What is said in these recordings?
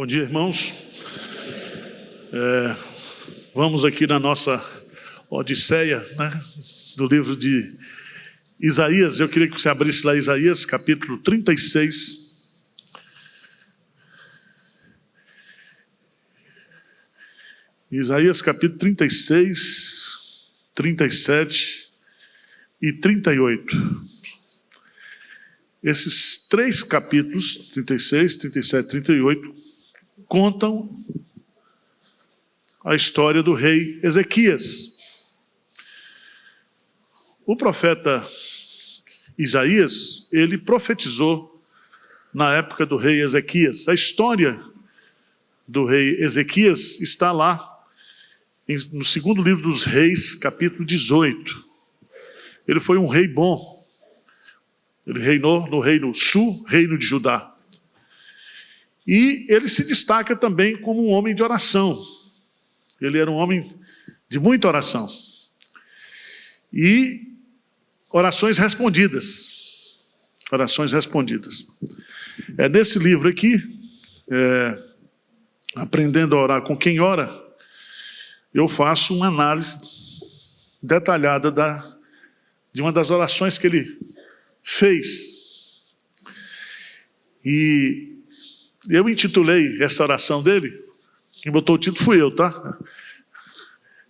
Bom dia, irmãos. Vamos aqui na nossa odisseia, né, do livro de Isaías. Eu queria que você abrisse lá Isaías, capítulo 36. Isaías, capítulo 36, 37 e 38. Esses três capítulos, 36, 37 e 38, contam a história do rei Ezequias. O profeta Isaías, ele profetizou na época do rei Ezequias. A história do rei Ezequias está lá no segundo livro dos Reis, capítulo 18. Ele foi um rei bom. Ele reinou no reino sul, reino de Judá. E ele se destaca também como um homem de oração. Ele era um homem de muita oração. E orações respondidas. Orações respondidas. Nesse livro aqui, Aprendendo a Orar com Quem Ora, eu faço uma análise detalhada de uma das orações que ele fez. E eu intitulei essa oração dele, quem botou o título fui eu, tá?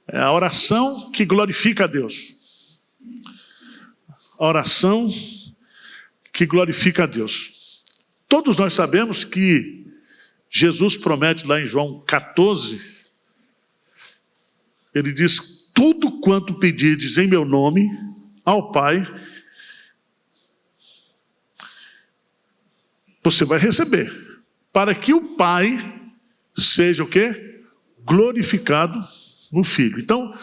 É a oração que glorifica a Deus. A oração que glorifica a Deus. Todos nós sabemos que Jesus promete lá em João 14, ele diz: tudo quanto pedirdes em meu nome ao Pai, você vai receber, para que o Pai seja o quê? Glorificado no Filho. Então,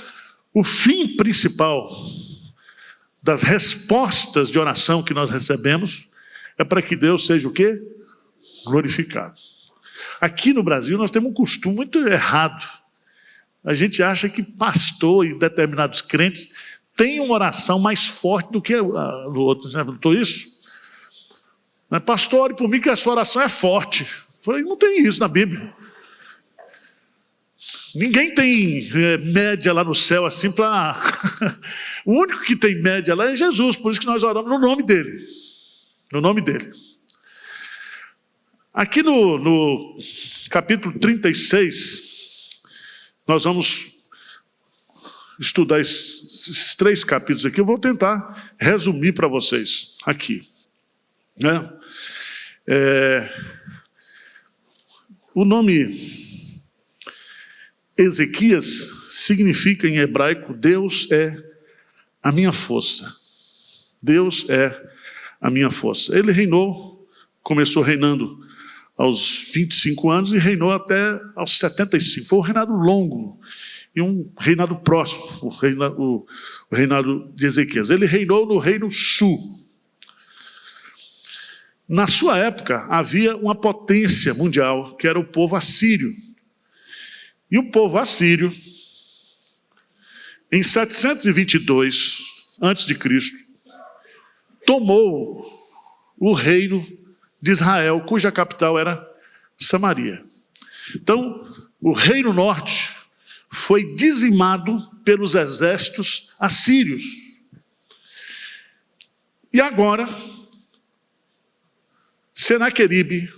o fim principal das respostas de oração que nós recebemos é para que Deus seja o quê? Glorificado. Aqui no Brasil nós temos um costume muito errado. A gente acha que pastor e determinados crentes têm uma oração mais forte do que o outro. Já notou isso? Pastor, ore por mim que a sua oração é forte. Eu falei, não tem isso na Bíblia. Ninguém tem média lá no céu assim para... O único que tem média lá é Jesus, por isso que nós oramos no nome dele. No nome dele. Aqui no capítulo 36, nós vamos estudar esses três capítulos aqui. Eu vou tentar resumir para vocês aqui. O nome Ezequias significa em hebraico: Deus é a minha força. Deus é a minha força. Ele reinou, começou reinando aos 25 anos e reinou até aos 75. Foi um reinado longo e um reinado próximo, o reinado de Ezequias. Ele reinou no reino sul. Na sua época, havia uma potência mundial, que era o povo assírio. E o povo assírio, em 722 a.C., tomou o reino de Israel, cuja capital era Samaria. Então, o reino norte foi dizimado pelos exércitos assírios. E agora, Senaqueribe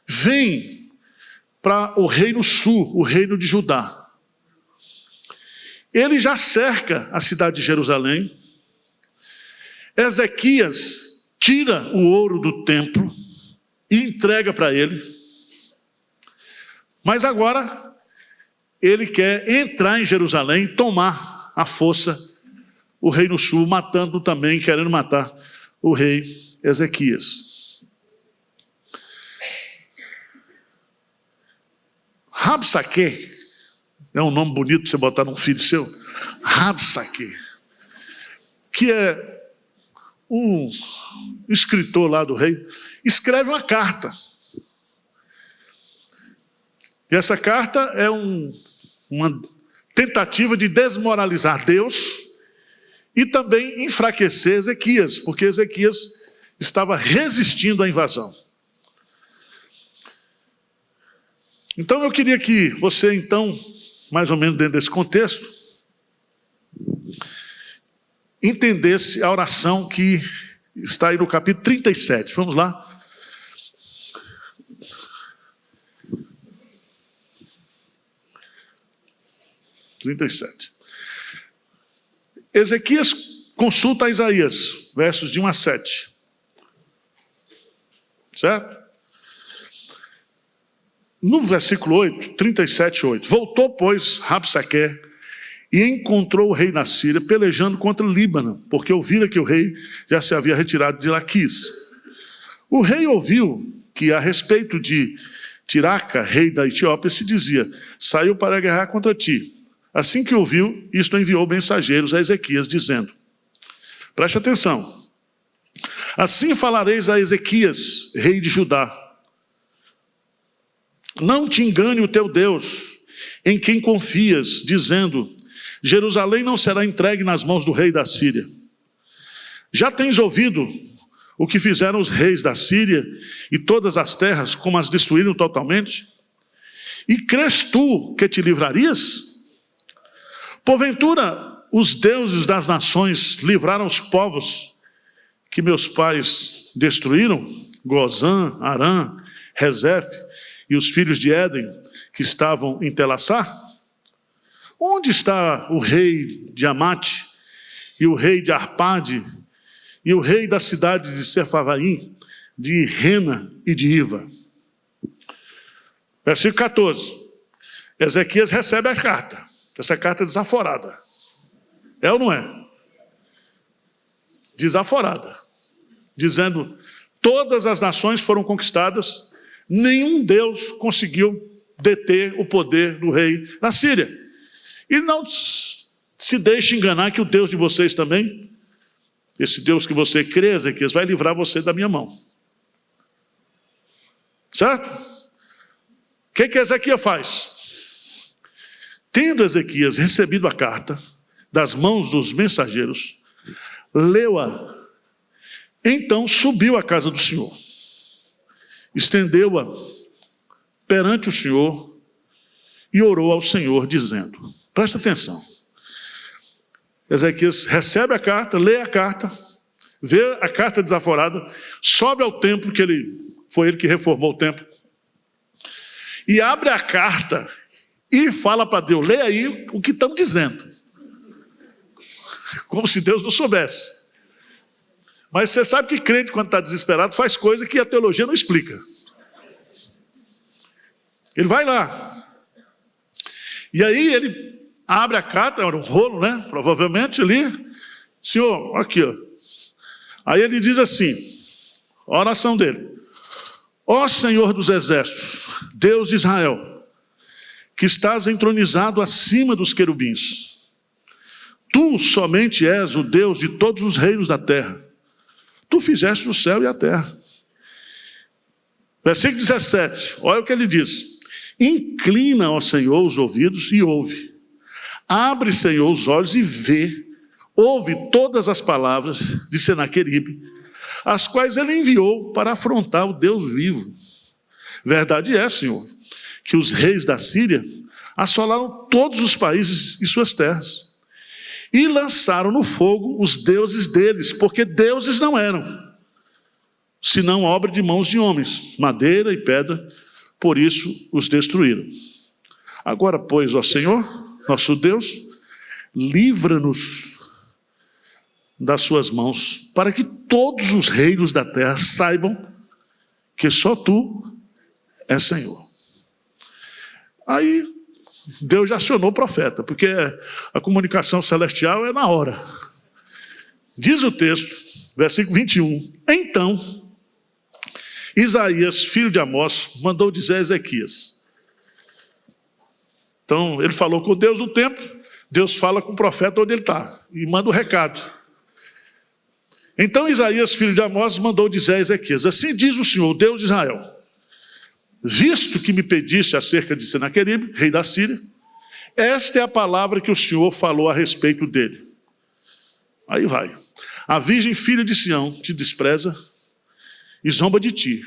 vem para o reino sul, o reino de Judá. Ele já cerca a cidade de Jerusalém. Ezequias tira o ouro do templo e entrega para ele. Mas agora ele quer entrar em Jerusalém e tomar à força o reino sul, querendo matar o rei Ezequias. Rabsaque é um nome bonito para você botar num filho seu. Rabsaque, que é um escritor lá do rei, escreve uma carta. E essa carta é uma tentativa de desmoralizar Deus e também enfraquecer Ezequias, porque Ezequias estava resistindo à invasão. Então eu queria que você, então, mais ou menos dentro desse contexto, entendesse a oração que está aí no capítulo 37. Vamos lá. Ezequias consulta a Isaías, versos de 1 a 7. Certo? No versículo 8, 37, 8. Voltou, pois, Rabsaque e encontrou o rei da Síria pelejando contra Líbano, porque ouvira que o rei já se havia retirado de Laquis. O rei ouviu que a respeito de Tiraca, rei da Etiópia, se dizia: saiu para guerrear contra ti. Assim que ouviu, isto enviou mensageiros a Ezequias, dizendo: preste atenção. Assim falareis a Ezequias, rei de Judá: não te engane o teu Deus, em quem confias, dizendo: Jerusalém não será entregue nas mãos do rei da Síria. Já tens ouvido o que fizeram os reis da Síria e todas as terras, como as destruíram totalmente? E crês tu que te livrarias? Porventura, os deuses das nações livraram os povos que meus pais destruíram? Gozã, Arã, Rezefe e os filhos de Éden que estavam em Telassar? Onde está o rei de Amate e o rei de Arpade e o rei da cidade de Sefarvaim, de Rena e de Iva? Versículo 14. Ezequias recebe a carta. Essa carta é desaforada. É ou não é? Desaforada. Dizendo: todas as nações foram conquistadas, nenhum Deus conseguiu deter o poder do rei da Síria. E não se deixe enganar que o Deus de vocês também, esse Deus que você crê, Ezequias, vai livrar você da minha mão. Certo? O que Ezequias faz? Tendo Ezequias recebido a carta das mãos dos mensageiros, leu-a, então subiu à casa do Senhor, estendeu-a perante o Senhor e orou ao Senhor, dizendo: presta atenção. Ezequias recebe a carta, lê a carta, vê a carta desaforada, sobe ao templo, que foi ele que reformou o templo, e abre a carta e fala para Deus: lê aí o que estão dizendo. Como se Deus não soubesse. Mas você sabe que crente, quando está desesperado, faz coisa que a teologia não explica. Ele vai lá. E aí ele abre a carta, era um rolo, né? Provavelmente ali. Senhor, aqui, ó. Aí ele diz assim, a oração dele: ó Senhor dos exércitos, Deus de Israel, que estás entronizado acima dos querubins. Tu somente és o Deus de todos os reinos da terra. Tu fizeste o céu e a terra. Versículo 17, olha o que ele diz: inclina, ó Senhor, os ouvidos e ouve. Abre, Senhor, os olhos e vê. Ouve todas as palavras de Senaqueribe, as quais ele enviou para afrontar o Deus vivo. Verdade é, Senhor, que os reis da Síria assolaram todos os países e suas terras, e lançaram no fogo os deuses deles, porque deuses não eram, senão obra de mãos de homens, madeira e pedra, por isso os destruíram. Agora, pois, ó Senhor, nosso Deus, livra-nos das suas mãos, para que todos os reinos da terra saibam que só tu és Senhor. Aí Deus já acionou o profeta, porque a comunicação celestial é na hora. Diz o texto, versículo 21, então Isaías, filho de Amós, mandou dizer a Ezequias. Então ele falou com Deus no templo, Deus fala com o profeta onde ele está, e manda o recado. Então Isaías, filho de Amós, mandou dizer a Ezequias: assim diz o Senhor, Deus de Israel, visto que me pediste acerca de Senaqueribe, rei da Síria, esta é a palavra que o Senhor falou a respeito dele. Aí vai: a virgem filha de Sião te despreza e zomba de ti.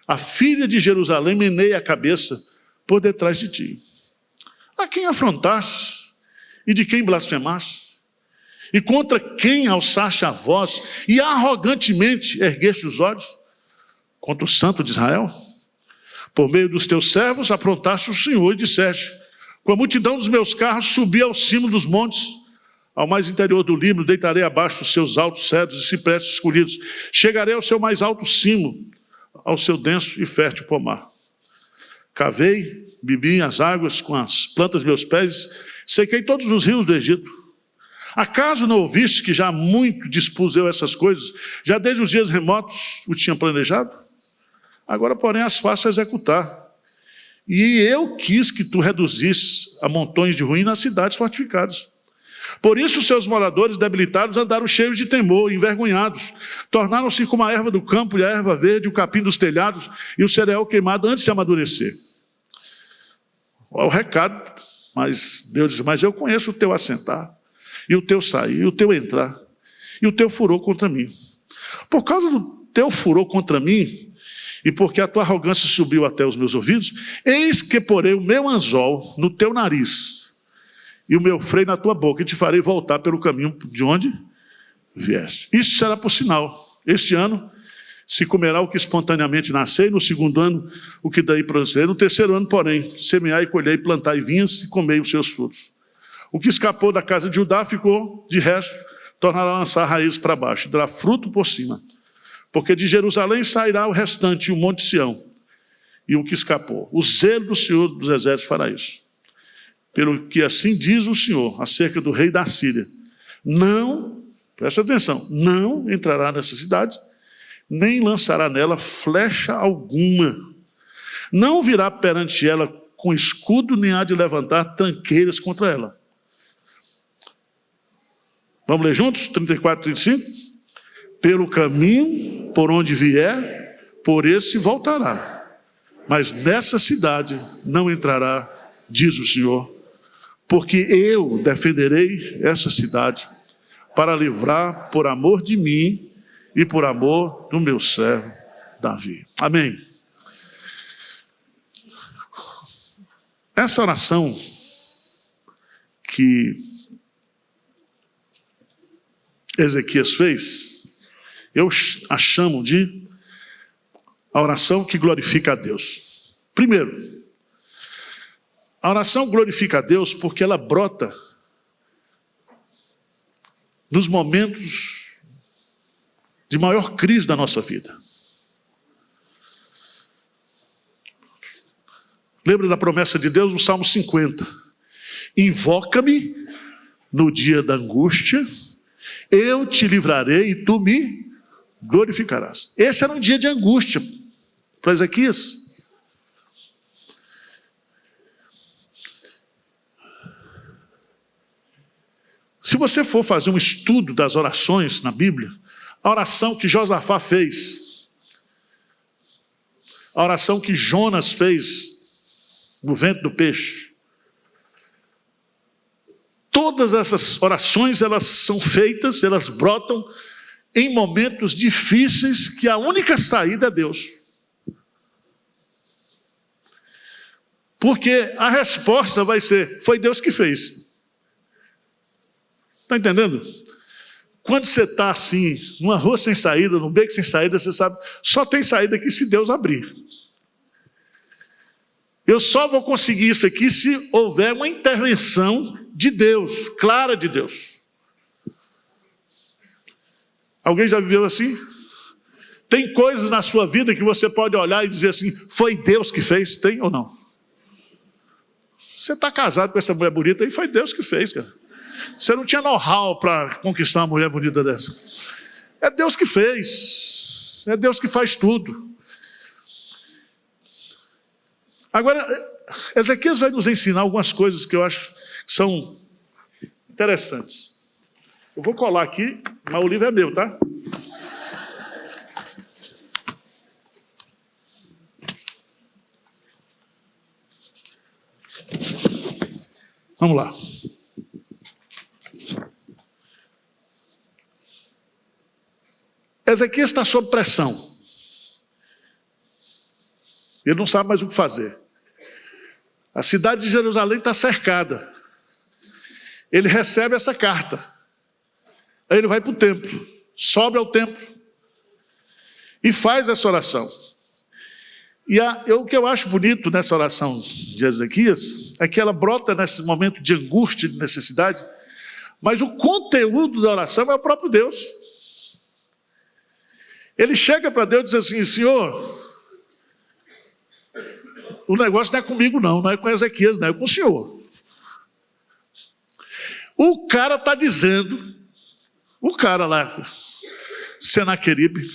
A filha de Jerusalém meneia a cabeça por detrás de ti. A quem afrontaste e de quem blasfemaste? E contra quem alçaste a voz e arrogantemente ergueste os olhos? Contra o Santo de Israel? Por meio dos teus servos afrontaste o Senhor e disseste: com a multidão dos meus carros subi ao cimo dos montes, ao mais interior do Líbano, deitarei abaixo os seus altos cedros e ciprestes escolhidos. Chegarei ao seu mais alto cimo, ao seu denso e fértil pomar. Cavei, bebi as águas com as plantas dos meus pés, sequei todos os rios do Egito. Acaso não ouviste que já muito dispus eu essas coisas? Já desde os dias remotos o tinha planejado? Agora, porém, as faço executar. E eu quis que tu reduzisses a montões de ruína as cidades fortificadas. Por isso seus moradores debilitados andaram cheios de temor, envergonhados. Tornaram-se como a erva do campo e a erva verde, o capim dos telhados e o cereal queimado antes de amadurecer. Olha o recado, mas Deus diz: mas eu conheço o teu assentar, e o teu sair, e o teu entrar, e o teu furor contra mim. Por causa do teu furor contra mim, e porque a tua arrogância subiu até os meus ouvidos, eis que porei o meu anzol no teu nariz, e o meu freio na tua boca, e te farei voltar pelo caminho de onde vieste. Isso será por sinal. Este ano se comerá o que espontaneamente nascer, e no segundo ano o que daí proceder. No terceiro ano, porém, semeai e colhei, plantai vinhas e comei os seus frutos. O que escapou da casa de Judá ficou, de resto, tornará a lançar raízes para baixo, dará fruto por cima. Porque de Jerusalém sairá o restante, e o monte Sião, e o que escapou. O zelo do Senhor dos Exércitos fará isso. Pelo que assim diz o Senhor, acerca do rei da Síria: não, presta atenção, não entrará nessa cidade, nem lançará nela flecha alguma. Não virá perante ela com escudo, nem há de levantar tranqueiras contra ela. Vamos ler juntos? 34, 35? Pelo caminho por onde vier, por esse voltará. Mas nessa cidade não entrará, diz o Senhor, porque eu defenderei essa cidade para livrar por amor de mim e por amor do meu servo Davi. Amém. Essa oração que Ezequias fez, eu a chamo de a oração que glorifica a Deus. Primeiro, a oração glorifica a Deus porque ela brota nos momentos de maior crise da nossa vida. Lembra da promessa de Deus no Salmo 50? Invoca-me no dia da angústia, eu te livrarei e tu me glorificarás. Esse era um dia de angústia para Ezequias. Se você for fazer um estudo das orações na Bíblia, a oração que Josafá fez, a oração que Jonas fez no ventre do peixe, todas essas orações, elas são feitas, elas brotam em momentos difíceis que a única saída é Deus. Porque a resposta vai ser: foi Deus que fez. Está entendendo? Quando você está assim, numa rua sem saída, num beco sem saída, você sabe, só tem saída aqui se Deus abrir. Eu só vou conseguir isso aqui se houver uma intervenção de Deus, clara de Deus. Alguém já viveu assim? Tem coisas na sua vida que você pode olhar e dizer assim: foi Deus que fez? Tem ou não? Você está casado com essa mulher bonita e foi Deus que fez, cara. Você não tinha know-how para conquistar uma mulher bonita dessa. É Deus que fez. É Deus que faz tudo. Agora, Ezequias vai nos ensinar algumas coisas que eu acho que são interessantes. Eu vou colar aqui, mas o livro é meu, tá? Vamos lá. Ezequias está sob pressão. Ele não sabe mais o que fazer. A cidade de Jerusalém está cercada. Ele recebe essa carta. Aí ele vai para o templo, sobe ao templo e faz essa oração. E o que eu acho bonito nessa oração de Ezequias é que ela brota nesse momento de angústia e de necessidade, mas o conteúdo da oração é o próprio Deus. Ele chega para Deus e diz assim: Senhor, o negócio não é comigo não é com Ezequias, não é com o Senhor. O cara está dizendo, o cara lá, Senaqueribe,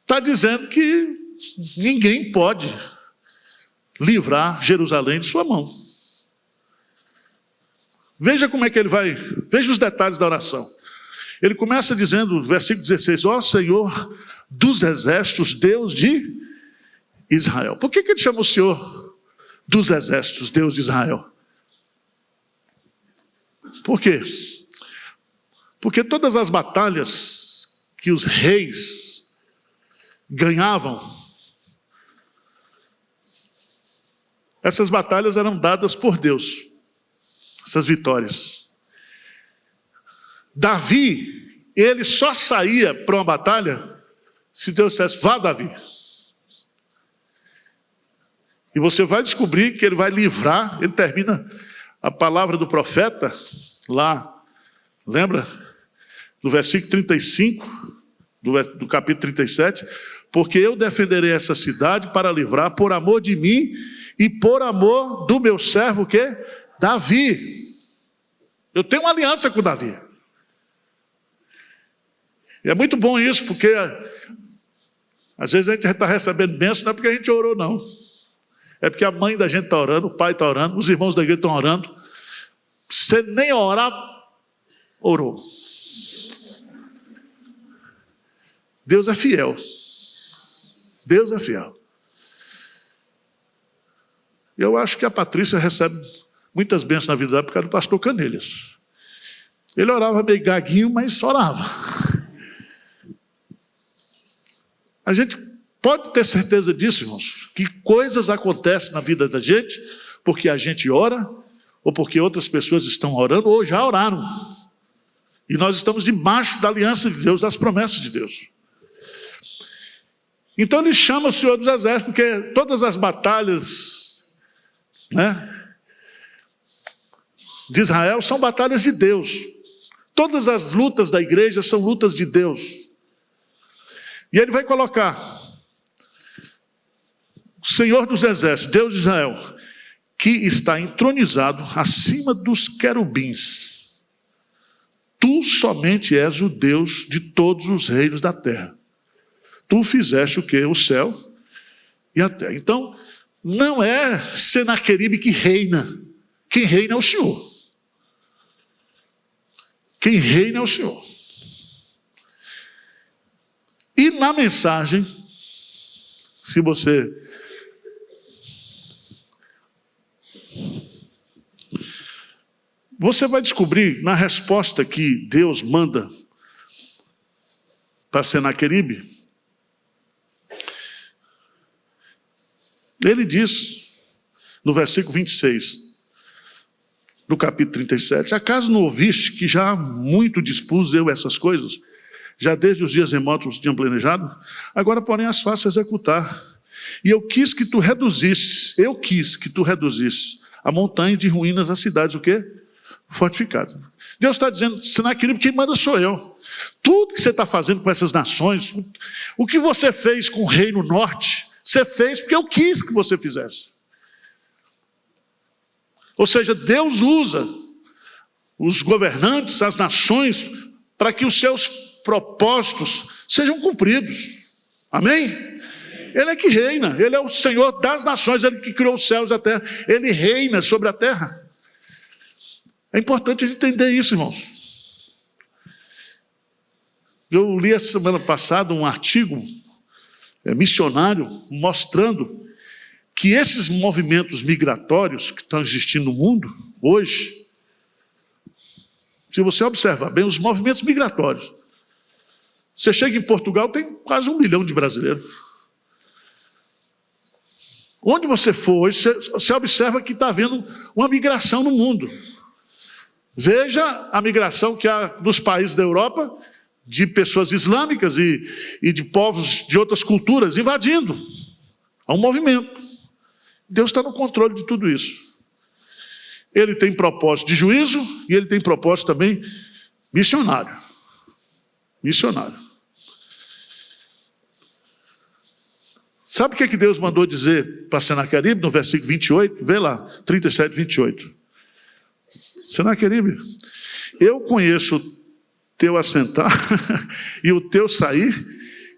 está dizendo que ninguém pode livrar Jerusalém de sua mão. Veja como é que ele vai, veja os detalhes da oração. Ele começa dizendo, versículo 16, ó Senhor dos exércitos, Deus de Israel. Por que ele chama o Senhor dos exércitos, Deus de Israel? Por quê? Porque todas as batalhas que os reis ganhavam, essas batalhas eram dadas por Deus, essas vitórias. Davi, ele só saía para uma batalha se Deus dissesse: vá, Davi. E você vai descobrir que ele vai livrar, ele termina a palavra do profeta lá, lembra? No versículo 35, do capítulo 37, porque eu defenderei essa cidade para livrar por amor de mim e por amor do meu servo, o quê? Davi. Eu tenho uma aliança com Davi. E é muito bom isso, porque às vezes a gente está recebendo bênção, não é porque a gente orou, não. É porque a mãe da gente está orando, o pai está orando, os irmãos da igreja estão orando. Você nem orar, orou. Deus é fiel. Deus é fiel. Eu acho que a Patrícia recebe muitas bênçãos na vida dela por causa do pastor Canelhas. Ele orava meio gaguinho, mas orava. A gente pode ter certeza disso, irmãos, que coisas acontecem na vida da gente porque a gente ora ou porque outras pessoas estão orando ou já oraram. E nós estamos debaixo da aliança de Deus, das promessas de Deus. Então ele chama o Senhor dos Exércitos, porque todas as batalhas, de Israel são batalhas de Deus. Todas as lutas da igreja são lutas de Deus. E ele vai colocar o Senhor dos Exércitos, Deus de Israel, que está entronizado acima dos querubins. Tu somente és o Deus de todos os reinos da terra. Tu fizeste o quê? O céu e a terra. Então, não é Senaqueribe que reina. Quem reina é o Senhor. Quem reina é o Senhor. E na mensagem, se você vai descobrir na resposta que Deus manda para Senaqueribe, ele diz no versículo 26, no capítulo 37, acaso não ouviste que já há muito dispus eu essas coisas? Já desde os dias remotos tinham planejado? Agora, porém, as faço executar. E eu quis que tu reduzisses a montanha de ruínas, as cidades, o quê? Fortificadas. Deus está dizendo, Senaqueribe, quem manda sou eu. Tudo que você está fazendo com essas nações, o que você fez com o reino norte, você fez porque eu quis que você fizesse. Ou seja, Deus usa os governantes, as nações, para que os seus propósitos sejam cumpridos. Amém? Ele é que reina, ele é o Senhor das nações, ele que criou os céus e a terra, ele reina sobre a terra. É importante a gente entender isso, irmãos. Eu li essa semana passada um artigo missionário mostrando que esses movimentos migratórios que estão existindo no mundo hoje, se você observar bem, os movimentos migratórios, você chega em Portugal, tem quase 1 milhão de brasileiros. Onde você for hoje, você observa que está havendo uma migração no mundo. Veja a migração que há nos países da Europa, de pessoas islâmicas e de povos de outras culturas invadindo. Há um movimento. Deus está no controle de tudo isso. Ele tem propósito de juízo e ele tem propósito também missionário. Missionário. Sabe o que Deus mandou dizer para Senaqueribe no versículo 28? Vê lá, 37, 28. Senaqueribe, eu conheço o teu assentar e o teu sair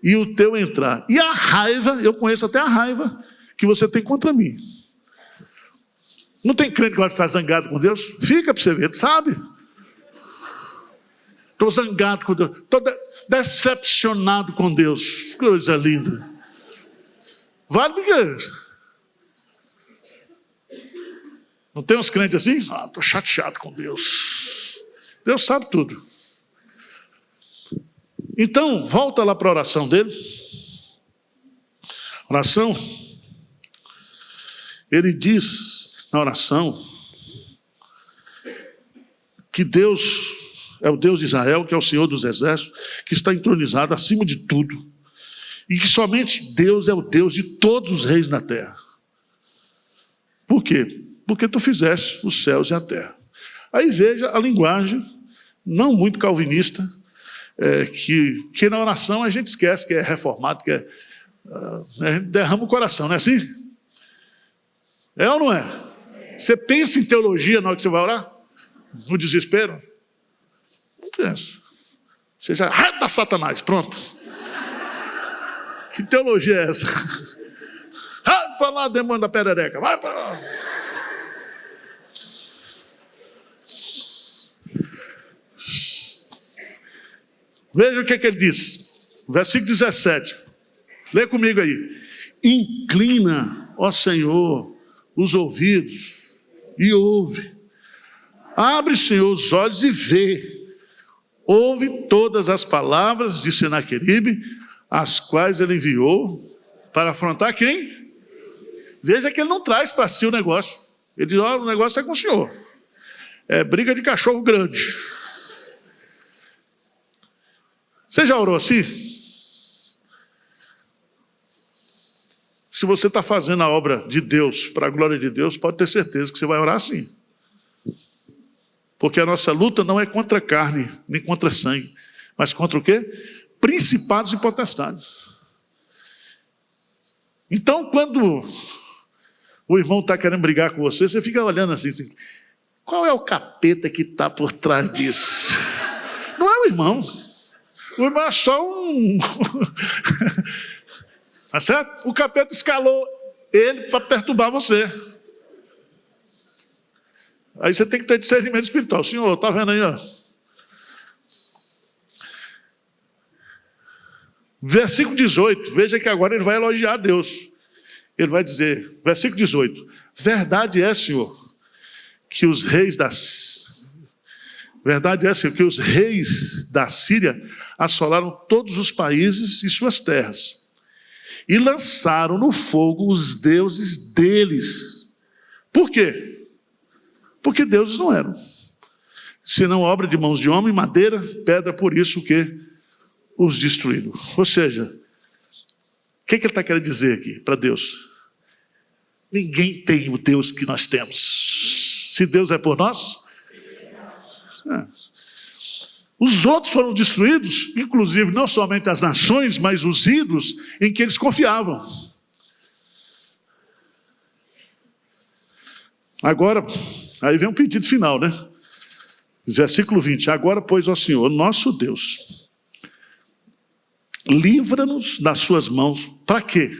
e o teu entrar. E a raiva, eu conheço até a raiva que você tem contra mim. Não tem crente que vai ficar zangado com Deus? Fica para você ver, sabe? Estou zangado com Deus, estou decepcionado com Deus. Coisa linda. Vale, igreja. Não tem uns crentes assim? Estou chateado com Deus. Deus sabe tudo. Então, volta lá para a oração dele. Oração. Ele diz na oração que Deus é o Deus de Israel, que é o Senhor dos exércitos, que está entronizado acima de tudo. E que somente Deus é o Deus de todos os reis na terra. Por quê? Porque tu fizeste os céus e a terra. Aí veja a linguagem, não muito calvinista, que na oração a gente esquece que é reformado, que derrama o coração, não é assim? É ou não é? Você pensa em teologia na hora que você vai orar? No desespero? Não pensa. Você já reta Satanás, pronto. Que teologia é essa? Vai para lá, demônio da perereca, vai para lá. Veja o que ele diz. Versículo 17. Lê comigo aí. Inclina, ó Senhor, os ouvidos e ouve. Abre, Senhor, os olhos e vê. Ouve todas as palavras de Senaqueribe, as quais ele enviou para afrontar quem? Veja que ele não traz para si o negócio. Ele diz, o negócio é com o senhor. É briga de cachorro grande. Você já orou assim? Se você está fazendo a obra de Deus, para a glória de Deus, pode ter certeza que você vai orar assim. Porque a nossa luta não é contra a carne, nem contra sangue, mas contra o quê? Principados e potestades. Então, quando o irmão está querendo brigar com você, você fica olhando assim, qual é o capeta que está por trás disso? Não é o irmão. O irmão é só um... Tá certo? O capeta escalou ele para perturbar você. Aí você tem que ter discernimento espiritual. Senhor, está vendo aí, ó? Versículo 18. Veja que agora ele vai elogiar Deus. Ele vai dizer, versículo 18. Verdade é, Senhor, que os reis que os reis da Síria assolaram todos os países e suas terras e lançaram no fogo os deuses deles. Por quê? Porque deuses não eram, senão obra de mãos de homem, madeira, pedra, por isso que os destruíram. Ou seja, o que ele está querendo dizer aqui para Deus? Ninguém tem o Deus que nós temos. Se Deus é por nós... Os outros foram destruídos, inclusive não somente as nações, mas os ídolos em que eles confiavam. Agora, aí vem um pedido final, né? Versículo 20. Agora, pois, ó Senhor, nosso Deus, livra-nos das suas mãos. Para quê?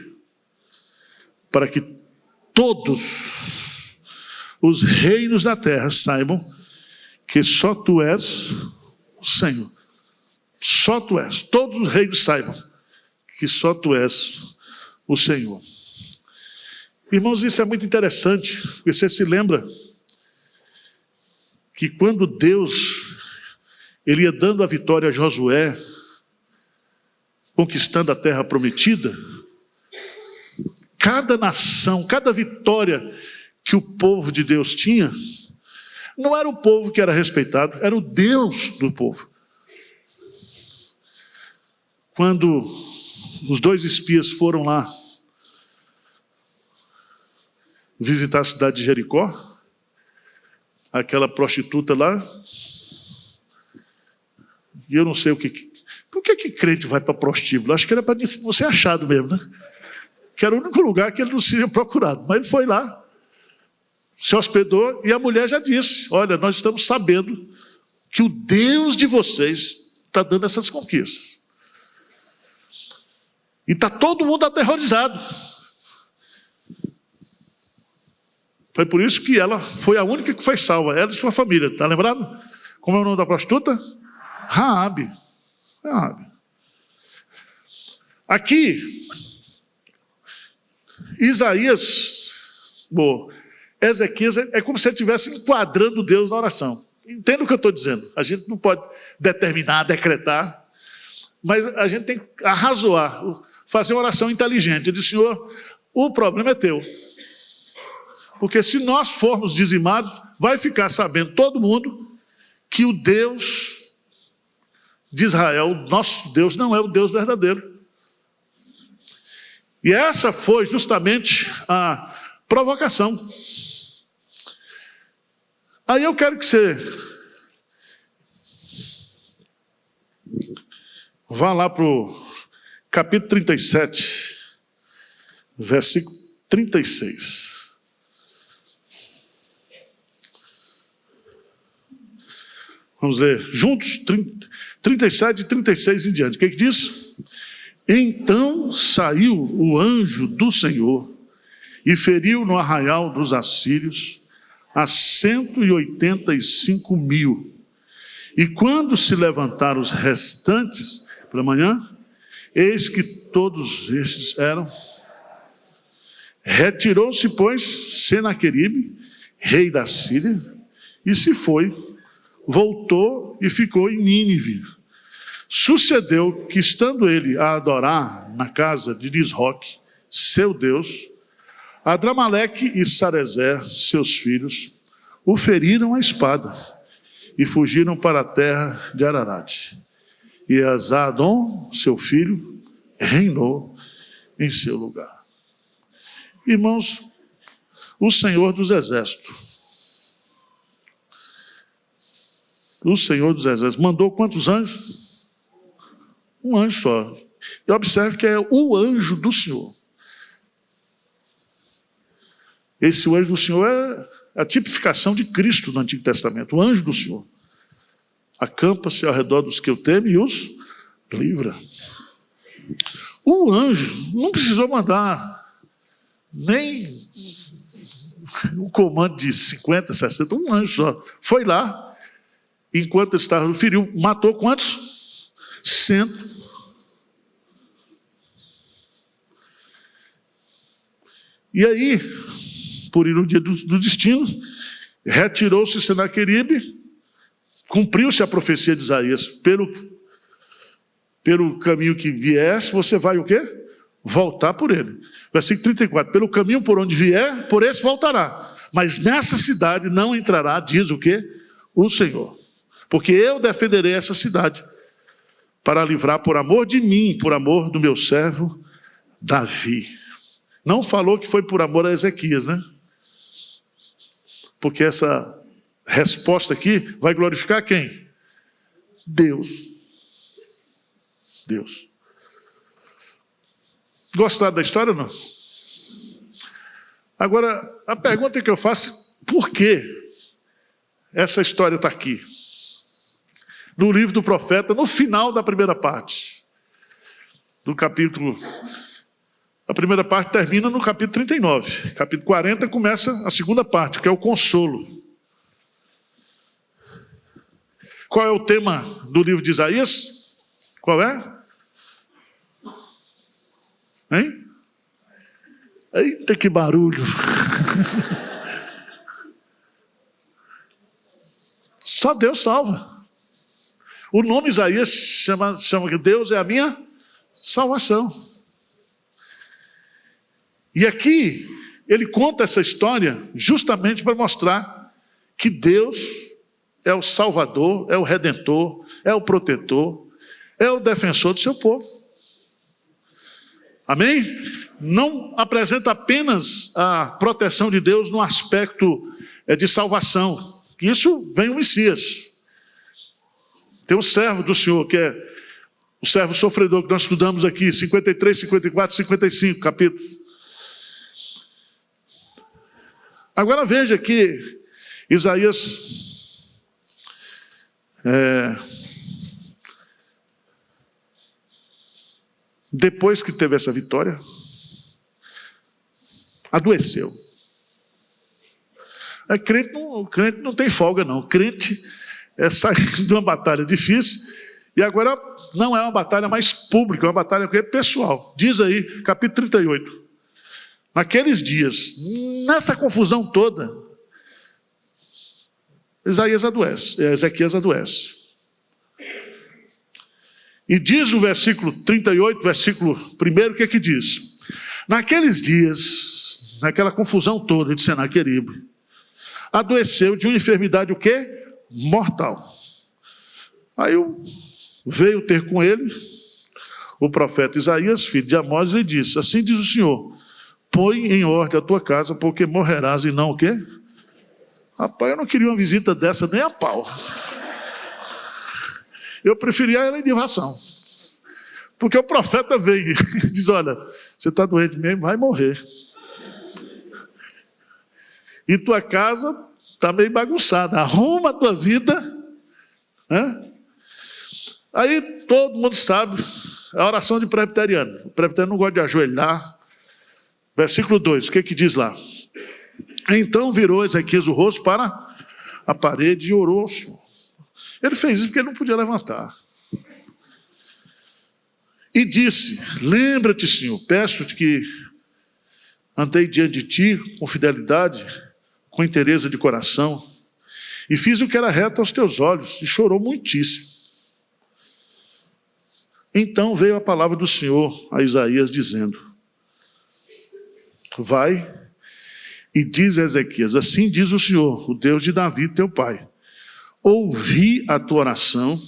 Para que todos os reinos da terra saibam que só tu és o Senhor. Só tu és. Todos os reinos saibam que só tu és o Senhor. Irmãos, isso é muito interessante, porque você se lembra que quando Deus ele ia dando a vitória a Josué, conquistando a terra prometida, cada nação, cada vitória que o povo de Deus tinha, não era o povo que era respeitado, era o Deus do povo. Quando os 2 espias foram lá visitar a cidade de Jericó, aquela prostituta lá, e eu não sei o que... Por que crente vai para prostíbulo? Acho que era para ser achado mesmo, né? Que era o único lugar que ele não seria procurado. Mas ele foi lá, se hospedou, e a mulher já disse: olha, nós estamos sabendo que o Deus de vocês está dando essas conquistas. E está todo mundo aterrorizado. Foi por isso que ela foi a única que foi salva, ela e sua família. Está lembrado? Como é o nome da prostituta? Raabe. Aqui, Isaías, Ezequias, é como se ele estivesse enquadrando Deus na oração. Entenda o que eu estou dizendo. A gente não pode determinar, decretar, mas a gente tem que arrazoar, fazer uma oração inteligente. Ele diz: Senhor, o problema é teu. Porque se nós formos dizimados, vai ficar sabendo todo mundo que o Deus de Israel, nosso Deus, não é o Deus verdadeiro. E essa foi justamente a provocação. Aí eu quero que você vá lá para o capítulo 37, versículo 36. Vamos ler juntos, 37 e 36 em diante. O que diz? Então saiu o anjo do Senhor e feriu no arraial dos assírios a 185.000. E quando se levantaram os restantes pela manhã, eis que todos estes eram. Retirou-se, pois, Senaqueribe, rei da Síria, e se foi, voltou e ficou em Nínive. Sucedeu que, estando ele a adorar na casa de Nisroque, seu Deus, Adramaleque e Sarezer, seus filhos, o feriram à espada e fugiram para a terra de Ararat. E Esar-Adom, seu filho, reinou em seu lugar. Irmãos, o Senhor dos Exércitos, mandou quantos anjos? Um anjo só. E observe que é o anjo do Senhor. Esse anjo do Senhor é a tipificação de Cristo no Antigo Testamento. O anjo do Senhor acampa-se ao redor dos que o temem e os livra. O anjo não precisou mandar nem um comando de 50, 60, um anjo só. Foi lá, enquanto estava no feriu, matou quantos? 100. E aí, por ir no dia do destino, retirou-se Senaqueribe, cumpriu-se a profecia de Isaías, pelo caminho que viesse, você vai o quê? Voltar por ele. Versículo 34, pelo caminho por onde vier, por esse voltará. Mas nessa cidade não entrará, diz o quê? O Senhor. Porque eu defenderei essa cidade, para livrar por amor de mim, por amor do meu servo Davi. Não falou que foi por amor a Ezequias, né? Porque essa resposta aqui vai glorificar quem? Deus. Deus. Gostaram da história ou não? Agora, a pergunta que eu faço, por que essa história está aqui? No livro do profeta, no final da primeira parte. Do capítulo... A primeira parte termina no capítulo 39. Capítulo 40 começa a segunda parte, que é o consolo. Qual é o tema do livro de Isaías? Qual é? Hein? Eita, que barulho! Só Deus salva. O nome Isaías chama que Deus é a minha salvação. E aqui ele conta essa história justamente para mostrar que Deus é o Salvador, é o Redentor, é o protetor, é o defensor do seu povo. Amém? Não apresenta apenas a proteção de Deus no aspecto de salvação. Isso vem o Messias. Tem um servo do Senhor, que é o servo sofredor, que nós estudamos aqui, 53, 54, 55 capítulos. Agora veja que Isaías depois que teve essa vitória, adoeceu. Crente não tem folga, não. Crente sair de uma batalha difícil, e agora não é uma batalha mais pública, é uma batalha pessoal. Diz aí, capítulo 38. Naqueles dias, nessa confusão toda, Ezequias adoece. E diz o versículo 38, versículo 1, o que é que diz? Naqueles dias, naquela confusão toda de Senaqueribe, adoeceu de uma enfermidade o quê? Mortal. Aí veio ter com ele o profeta Isaías, filho de Amós, e lhe disse: assim diz o Senhor, põe em ordem a tua casa, porque morrerás e não o quê? Rapaz, eu não queria uma visita dessa nem a pau. Eu preferia a elevação. Porque o profeta vem e diz: olha, você está doente mesmo, vai morrer. E tua casa está meio bagunçada, arruma a tua vida. Né? Aí todo mundo sabe a oração de presbiteriano. O presbiteriano não gosta de ajoelhar. Versículo 2, o que que diz lá? Então virou Ezequias o rosto para a parede e orou ao Senhor. Ele fez isso porque ele não podia levantar. E disse: lembra-te, Senhor, peço-te que andei diante de ti com fidelidade, com inteireza de coração, e fiz o que era reto aos teus olhos, e chorou muitíssimo. Então veio a palavra do Senhor a Isaías, dizendo: vai e diz a Ezequias: assim diz o Senhor, o Deus de Davi, teu pai, ouvi a tua oração,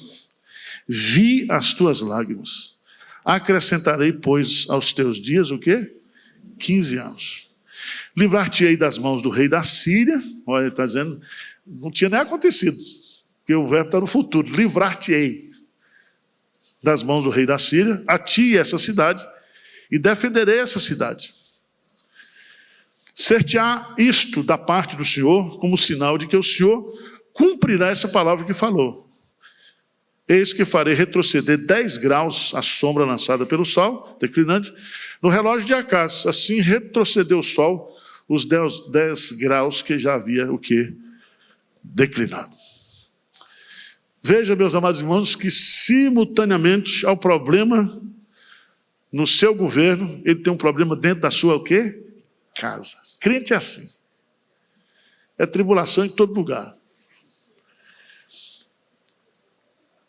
vi as tuas lágrimas, acrescentarei, pois, aos teus dias o quê? 15 anos. Livrar-te-ei das mãos do rei da Síria. Olha, ele está dizendo, não tinha nem acontecido, porque o verbo está no futuro. Livrar-te-ei das mãos do rei da Síria, a ti e essa cidade, e defenderei essa cidade. Ser-te-á isto da parte do Senhor, como sinal de que o Senhor cumprirá essa palavra que falou. Eis que farei retroceder 10 graus a sombra lançada pelo sol, declinante, no relógio de Acaz. Assim retrocedeu o sol os 10 graus que já havia o quê? Declinado. Veja, meus amados irmãos, que simultaneamente ao problema no seu governo, ele tem um problema dentro da sua o quê? Casa. Crente é assim. É tribulação em todo lugar.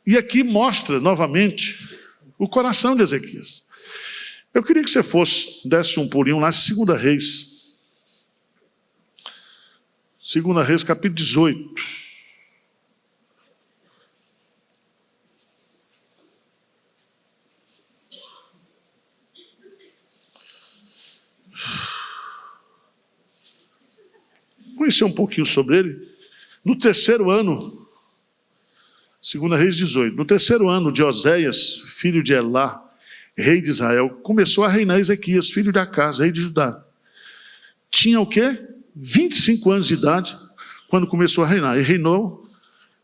E aqui mostra novamente o coração de Ezequias. Eu queria que você desse um pulinho lá, 2 Reis. 2 Reis, capítulo 18. Conhecer um pouquinho sobre ele. No 3º ano, 2 Reis 18, no 3º ano de Oséias, filho de Elá, rei de Israel, começou a reinar Ezequias, filho de Acaz, rei de Judá. Tinha o quê? 25 anos de idade, quando começou a reinar. E reinou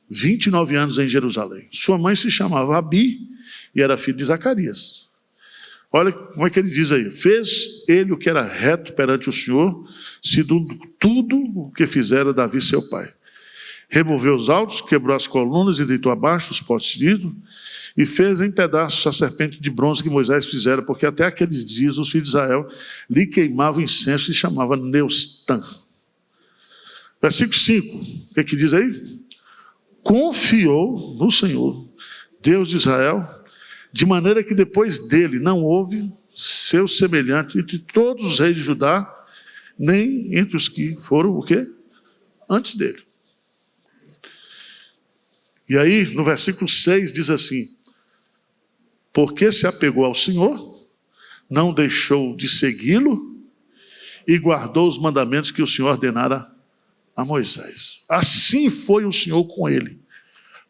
29 anos em Jerusalém. Sua mãe se chamava Abi e era filho de Zacarias. Olha como é que ele diz aí. Fez ele o que era reto perante o Senhor, segundo tudo o que fizera Davi seu pai. Removeu os altos, quebrou as colunas e deitou abaixo os postes de ídolo, e fez em pedaços a serpente de bronze que Moisés fizera, porque até aqueles dias os filhos de Israel lhe queimavam incenso e chamava Neustã. Versículo 5, o que é que diz aí? Confiou no Senhor, Deus de Israel, de maneira que depois dele não houve seu semelhante entre todos os reis de Judá, nem entre os que foram o quê? Antes dele. E aí, no versículo 6, diz assim: porque se apegou ao Senhor, não deixou de segui-lo e guardou os mandamentos que o Senhor ordenara a Moisés. Assim foi o Senhor com ele.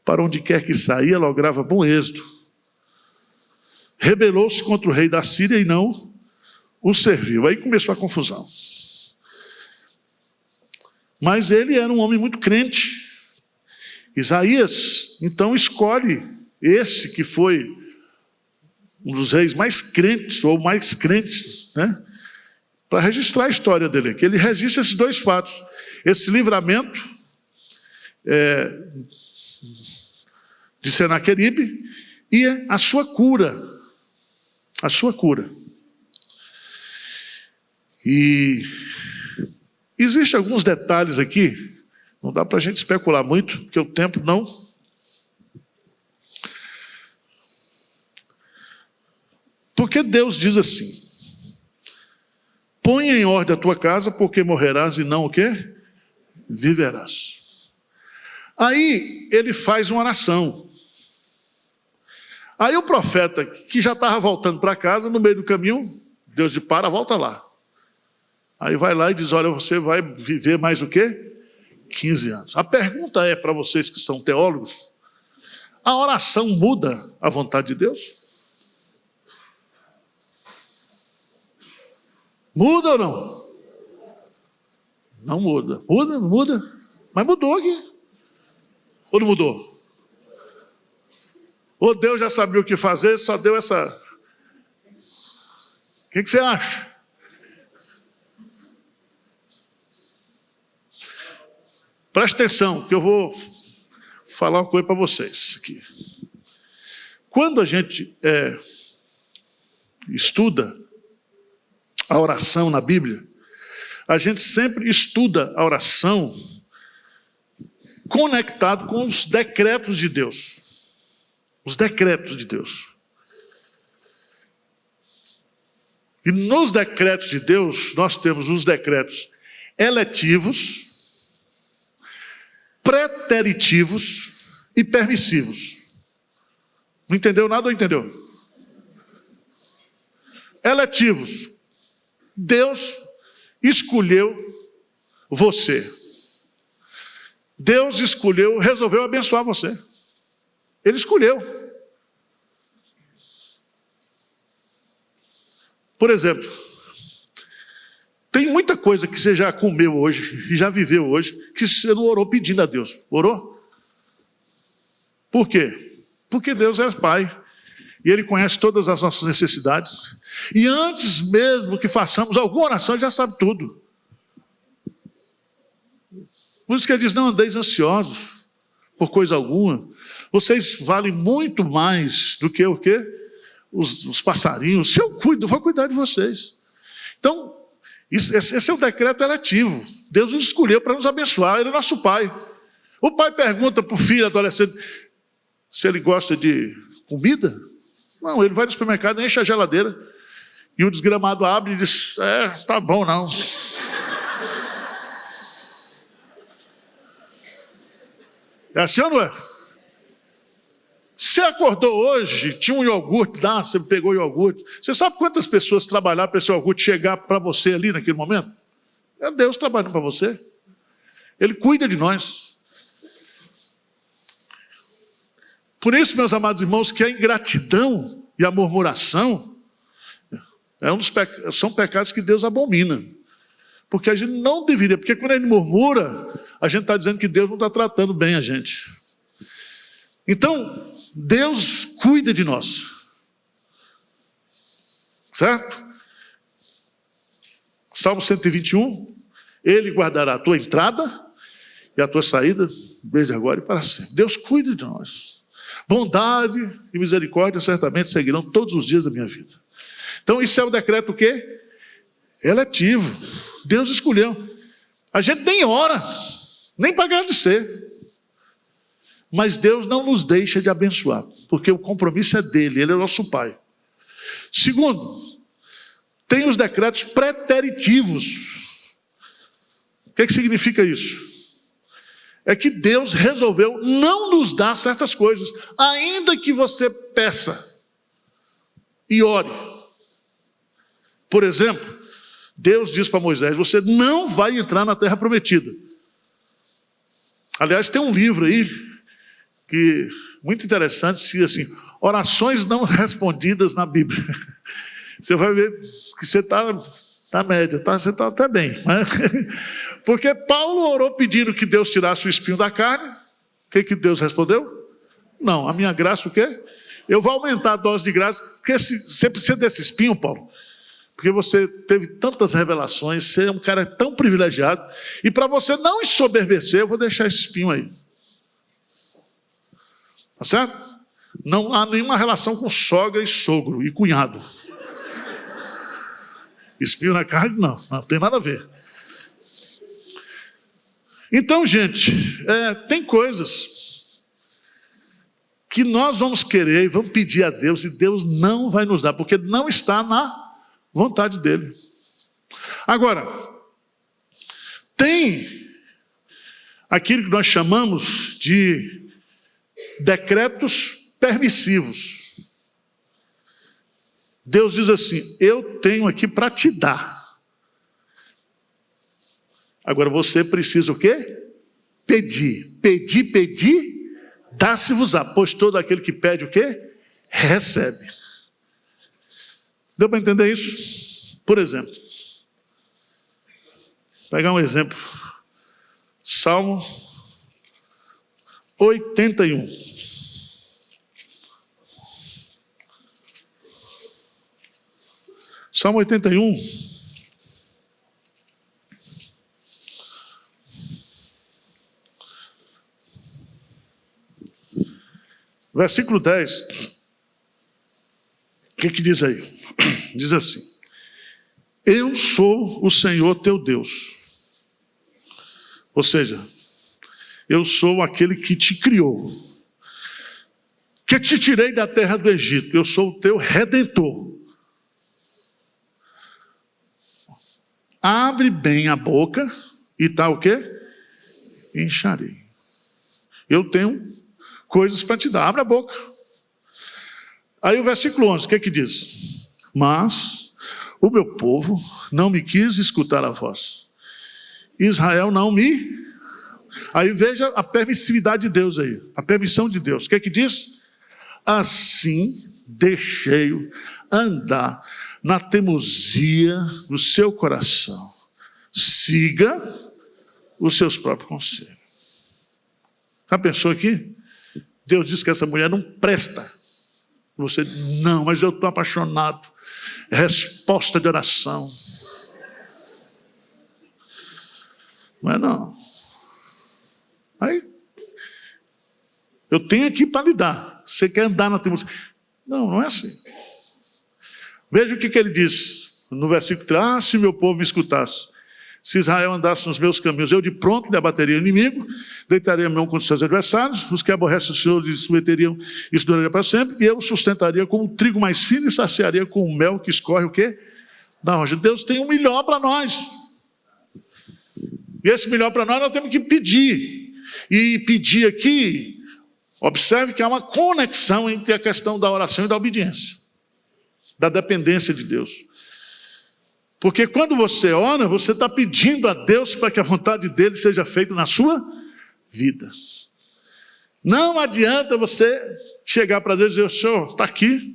Para onde quer que saía, lograva bom êxito. Rebelou-se contra o rei da Síria e não o serviu. Aí começou a confusão. Mas ele era um homem muito crente. Isaías, então, escolhe esse que foi um dos reis mais crentes, ou mais crentes, né? Para registrar a história dele, que ele registra esses dois fatos. Esse livramento de Senaqueribe e a sua cura. A sua cura. E existem alguns detalhes aqui, não dá para a gente especular muito, porque o tempo não. Porque Deus diz assim: põe em ordem a tua casa, porque morrerás e não o quê? Viverás. Aí ele faz uma oração. Aí o profeta, que já estava voltando para casa, no meio do caminho, Deus diz: para, volta lá. Aí vai lá e diz: olha, você vai viver mais o quê? 15 anos. A pergunta é para vocês que são teólogos: a oração muda a vontade de Deus? Muda ou não? Não muda. Muda. Mas mudou aqui. Ou não mudou? Ou Deus já sabia o que fazer, só deu essa... O que você acha? Presta atenção, que eu vou falar uma coisa para vocês aqui. Quando a gente estuda a oração na Bíblia, a gente sempre estuda a oração conectado com os decretos de Deus. Os decretos de Deus. E nos decretos de Deus, nós temos os decretos eletivos, preteritivos e permissivos. Não entendeu nada ou entendeu? Eletivos. Deus escolheu você. Deus escolheu, resolveu abençoar você. Ele escolheu. Por exemplo, tem muita coisa que você já comeu hoje, e já viveu hoje, que você não orou pedindo a Deus. Orou? Por quê? Porque Deus é Pai. E Ele conhece todas as nossas necessidades. E antes mesmo que façamos alguma oração, Ele já sabe tudo. Por isso que Ele diz: não andeis ansiosos por coisa alguma. Vocês valem muito mais do que o quê? Os passarinhos. Se eu cuido, eu vou cuidar de vocês. Então, esse é o decreto eletivo. Deus nos escolheu para nos abençoar. Ele é nosso Pai. O pai pergunta para o filho adolescente se ele gosta de comida. Não, ele vai no supermercado, enche a geladeira, e o desgramado abre e diz: tá bom não. É assim ou não é? Você acordou hoje, tinha um iogurte lá, você pegou o iogurte. Você sabe quantas pessoas trabalharam para esse iogurte chegar para você ali naquele momento? É Deus trabalhando para você. Ele cuida de nós. Por isso, meus amados irmãos, que a ingratidão e a murmuração são pecados que Deus abomina. Porque a gente não deveria, porque quando a gente murmura, a gente está dizendo que Deus não está tratando bem a gente. Então, Deus cuida de nós. Certo? Salmo 121, Ele guardará a tua entrada e a tua saída, desde agora e para sempre. Deus cuida de nós. Bondade e misericórdia certamente seguirão todos os dias da minha vida. Então, isso é o decreto o quê? Eletivo. Deus escolheu. A gente nem ora, nem para agradecer. Mas Deus não nos deixa de abençoar, porque o compromisso é dele, ele é nosso Pai. Segundo, tem os decretos preteritivos. O que significa isso? É que Deus resolveu não nos dar certas coisas, ainda que você peça e ore. Por exemplo, Deus diz para Moisés: você não vai entrar na terra prometida. Aliás, tem um livro aí, que muito interessante, que assim, orações não respondidas na Bíblia. Você vai ver que você está na média, tá? Você está até bem. Né? Porque Paulo orou pedindo que Deus tirasse o espinho da carne. O que Deus respondeu? Não, a minha graça o quê? Eu vou aumentar a dose de graça, porque você precisa desse espinho, Paulo. Porque você teve tantas revelações, você é um cara tão privilegiado, e para você não ensoberbecer, eu vou deixar esse espinho aí. Tá certo? Não há nenhuma relação com sogra e sogro e cunhado. Espinho na carne, não tem nada a ver. Então, gente, tem coisas que nós vamos querer e vamos pedir a Deus, e Deus não vai nos dar, porque não está na vontade dele. Agora, tem aquilo que nós chamamos de decretos permissivos. Deus diz assim: eu tenho aqui para te dar. Agora você precisa o quê? Pedir. Pedir, dá-se-vos-á. Pois todo aquele que pede o quê? Recebe. Deu para entender isso? Por exemplo, pegar um exemplo. Salmo 81. Salmo 81. Versículo 10. O que diz aí? Diz assim: eu sou o Senhor teu Deus. Ou seja, eu sou aquele que te criou, que te tirei da terra do Egito. Eu sou o teu redentor. Abre bem a boca e tá o quê? Encharei. Eu tenho coisas para te dar. Abre a boca. Aí o versículo 11, o que diz? Mas o meu povo não me quis escutar a voz. Israel não me... Aí veja a permissividade de Deus aí. A permissão de Deus. O que diz? Assim deixei-o andar na teimosia do seu coração. Siga os seus próprios conselhos. Já pensou aqui? Deus diz que essa mulher não presta. Você, não, mas eu estou apaixonado. Resposta de oração. Não é não. Aí, eu tenho aqui para lhe dar. Você quer andar na teimosia? Não é assim. Veja o que ele diz no versículo 3. Se meu povo me escutasse, se Israel andasse nos meus caminhos, eu de pronto lhe abateria o inimigo, deitaria a mão contra os seus adversários, os que aborrecem o Senhor lhe submeteriam, isso duraria para sempre, e eu sustentaria com o trigo mais fino e saciaria com o mel que escorre o quê? Da rocha. Deus tem um melhor para nós. E esse melhor para nós temos que pedir. E pedir aqui, observe que há uma conexão entre a questão da oração e da obediência, da dependência de Deus. Porque quando você ora, você está pedindo a Deus para que a vontade dele seja feita na sua vida. Não adianta você chegar para Deus e dizer: Senhor, está aqui.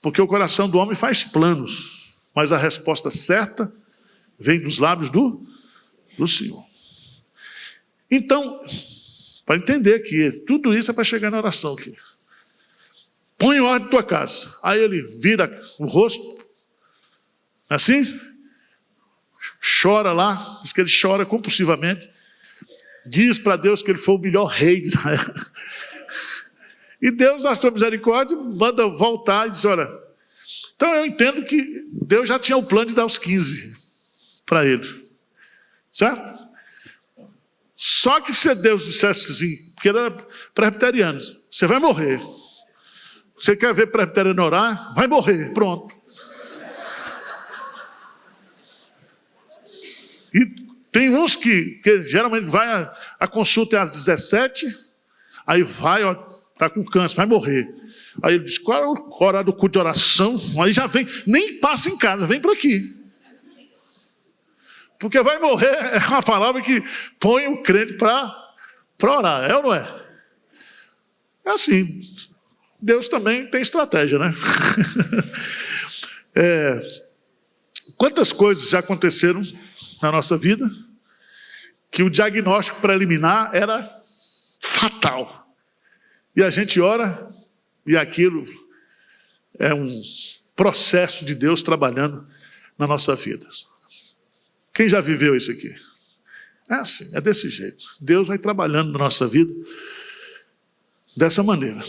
Porque o coração do homem faz planos, mas a resposta certa vem dos lábios do Senhor. Então, para entender que tudo isso é para chegar na oração aqui. Põe em ordem a tua casa. Aí ele vira o rosto, assim, chora lá, diz que ele chora compulsivamente, diz para Deus que ele foi o melhor rei de Israel. E Deus, na sua misericórdia, manda voltar e diz: olha, então eu entendo que Deus já tinha o plano de dar os 15 para ele, certo? Só que se Deus dissesse assim, porque ele era presbiteriano: você vai morrer, Você quer ver presbiteriano orar? Vai morrer, pronto. E tem uns que geralmente vai a consulta é às 17, aí vai, ó, tá com câncer, vai morrer. Aí ele diz, qual é o horário do culto de oração? Aí já vem, nem passa em casa, vem para aqui. Porque vai morrer é uma palavra que põe o crente para orar, é ou não é? É assim, Deus também tem estratégia, né? Quantas coisas já aconteceram na nossa vida que o diagnóstico preliminar era fatal. E a gente ora e aquilo é um processo de Deus trabalhando na nossa vida. Quem já viveu isso aqui? É assim, é desse jeito. Deus vai trabalhando na nossa vida dessa maneira.